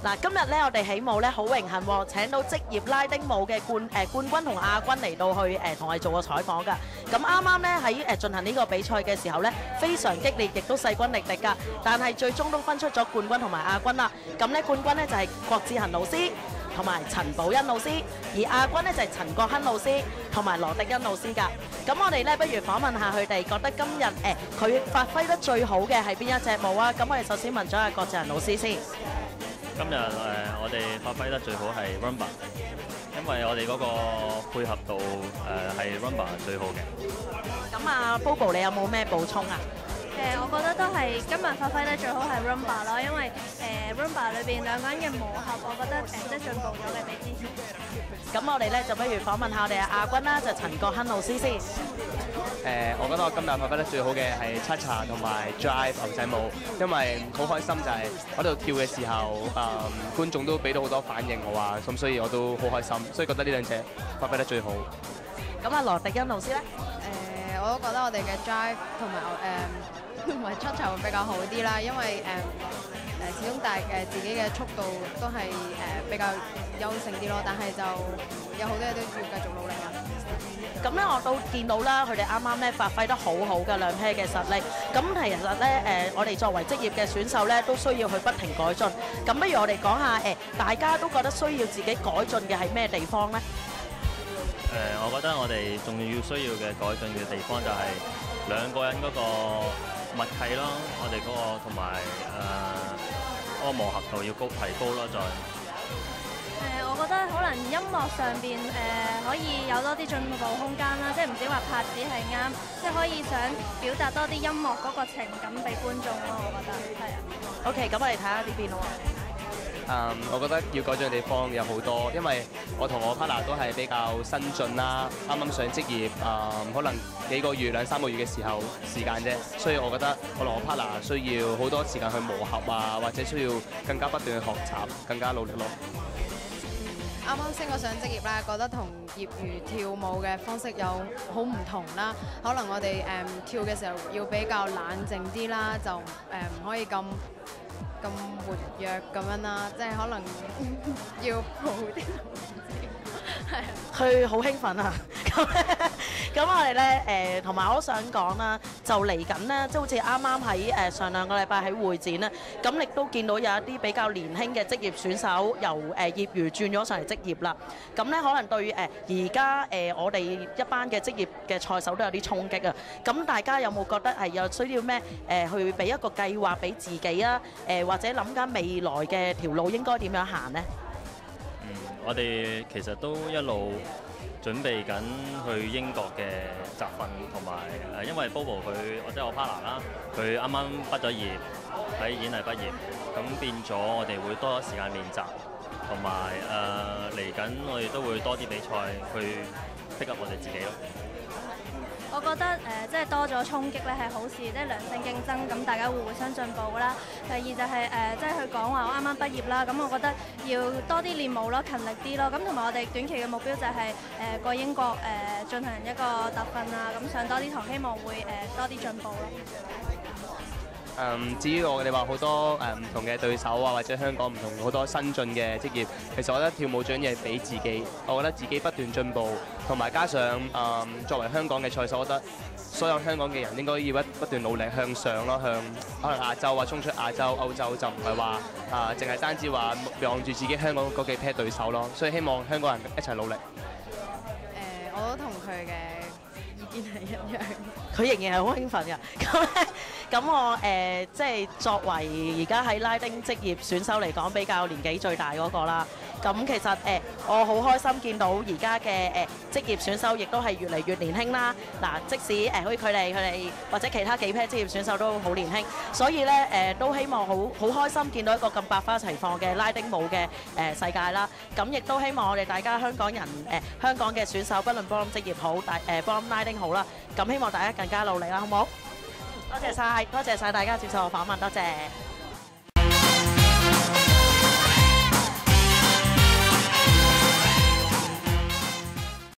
嗱，今日咧我哋起舞咧好榮幸喎，請到職業拉丁舞嘅冠軍同亞軍嚟到去同我哋做個採訪㗎。咁啱啱咧喺進行呢個比賽嘅時候咧，非常激烈，亦都勢均力敵㗎。但係最終都分出咗冠軍同埋亞軍啦。咁咧冠軍咧就係郭志恒老師同埋陳寶欣老師，而亞軍咧就係陳國亨老師同埋羅迪欣老師㗎。咁我哋咧不如訪問下佢哋，覺得今日佢發揮得最好嘅係邊一隻舞啊？咁我哋首先問咗阿郭志恒老師先。今日我哋發揮得最好係 Rumba， 因為我哋嗰個配合度係 Rumba 最好嘅。咁啊 Bobo 你有冇咩補充啊？我覺得都係今日發揮得最好係 Rumba 咯，因為Rumba 裏邊兩個人嘅磨合，我覺得即係進步咗嘅比之前。咁我哋咧就不如訪問下我哋嘅亞軍啦，就陳國亨老師先。我覺得我今日發揮得最好嘅係 Cha-Cha 同埋 Jive 牛仔舞，因為好開心就係喺度跳嘅時候，觀眾都俾到好多反應我話，咁所以我都好開心，所以覺得呢兩隻發揮得最好。咁啊，羅迪欣老師咧？我都覺得我哋嘅 Jive 同埋 Cha-Cha 會比較好啲啦，因為始終自己嘅速度都係比較優勝啲咯，但係就有好多嘢都要繼續努力啦。咁咧我都見到啦，佢哋啱啱咧發揮得好好嘅兩 pair 嘅實力。咁其實咧我哋作為職業嘅選手咧，都需要去不停改進。咁不如我哋講下大家都覺得需要自己改進嘅係咩地方咧？我覺得我哋仲要需要嘅改進嘅地方就係兩個人嗰個默契咯，我哋嗰個同埋嗰個磨合度要提高咯，再。我覺得可能音樂上邊可以有多啲進步空間啦，即係唔止話拍子係啱，即係可以想表達多啲音樂嗰個情感俾觀眾咯，我覺得係啊。OK，咁我哋睇下呢邊咯。我覺得要改進嘅地方有好多，因為我同我 partner 都係比較新進啦，啱啱上職業，可能幾個月、2-3個月嘅時間啫，所以我覺得我同我 partner 需要好多時間去磨合啊，或者需要更加不斷去學習，更加努力咯。啱啱升咗上職業啦，覺得同業餘跳舞嘅方式有好唔同啦。可能我哋跳嘅時候要比較冷靜啲啦，就唔可以咁活躍咁樣啦，即係可能要抱啲。係啊，佢好興奮啊！咁我哋咧同埋我都想講啦，就嚟緊咧，即係好似啱啱喺上兩個禮拜喺會展咧，咁亦都見到有一啲比較年輕嘅職業選手由業餘轉咗上嚟職業啦。咁咧可能對而家我哋一班嘅職業嘅賽手都有啲衝擊啊。咁大家有冇覺得係有需要咩去俾一個計劃俾自己啊？或者諗緊未來嘅條路應該點樣行呢？我哋其實都一路準備緊去英國嘅集訓，同埋因為 Bobo 佢即係我 partner 啦，佢啱啱畢咗業，喺演藝畢業，咁變咗我哋會多咗時間練習，同埋嚟緊我哋都會多啲比賽去 pick up 我哋自己咯。我覺得即係多咗衝擊咧係好事，即係良性競爭，咁大家互相進步啦。第二就係即係佢講話我啱啱畢業啦，咁我覺得要多啲練舞咯，勤力啲咯。咁同埋我哋短期嘅目標就係過英國進行一個特訓啊，咁上多啲堂，希望會多啲進步咯。至於我哋話好多唔同嘅對手啊，或者香港唔同好多新進嘅職業，其實我覺得跳舞最緊要係俾自己，我覺得自己不斷進步，同埋加上作為香港嘅賽手，我覺得所有香港嘅人應該要不斷努力向上咯，向可能亞洲啊，衝出亞洲、歐洲，就唔係話淨係單止話望住自己香港嗰幾 pair 對手咯，所以希望香港人一齊努力。我都同佢嘅意見係一樣。佢仍然係好興奮㗎。咁我即係作為而家喺拉丁職業選手嚟講，比較年紀最大嗰個啦。咁其實我好開心見到而家嘅職業選手亦都係越嚟越年輕啦。嗱，即使好似佢哋或者其他幾 pair 職業選手都好年輕，所以咧都希望好開心見到一個咁百花齊放嘅拉丁舞嘅世界啦。咁亦都希望我哋大家香港人香港嘅選手，不論幫職業好，幫拉丁好啦。咁希望大家更加努力啦，好唔好？多謝晒大家接受我訪問，多謝。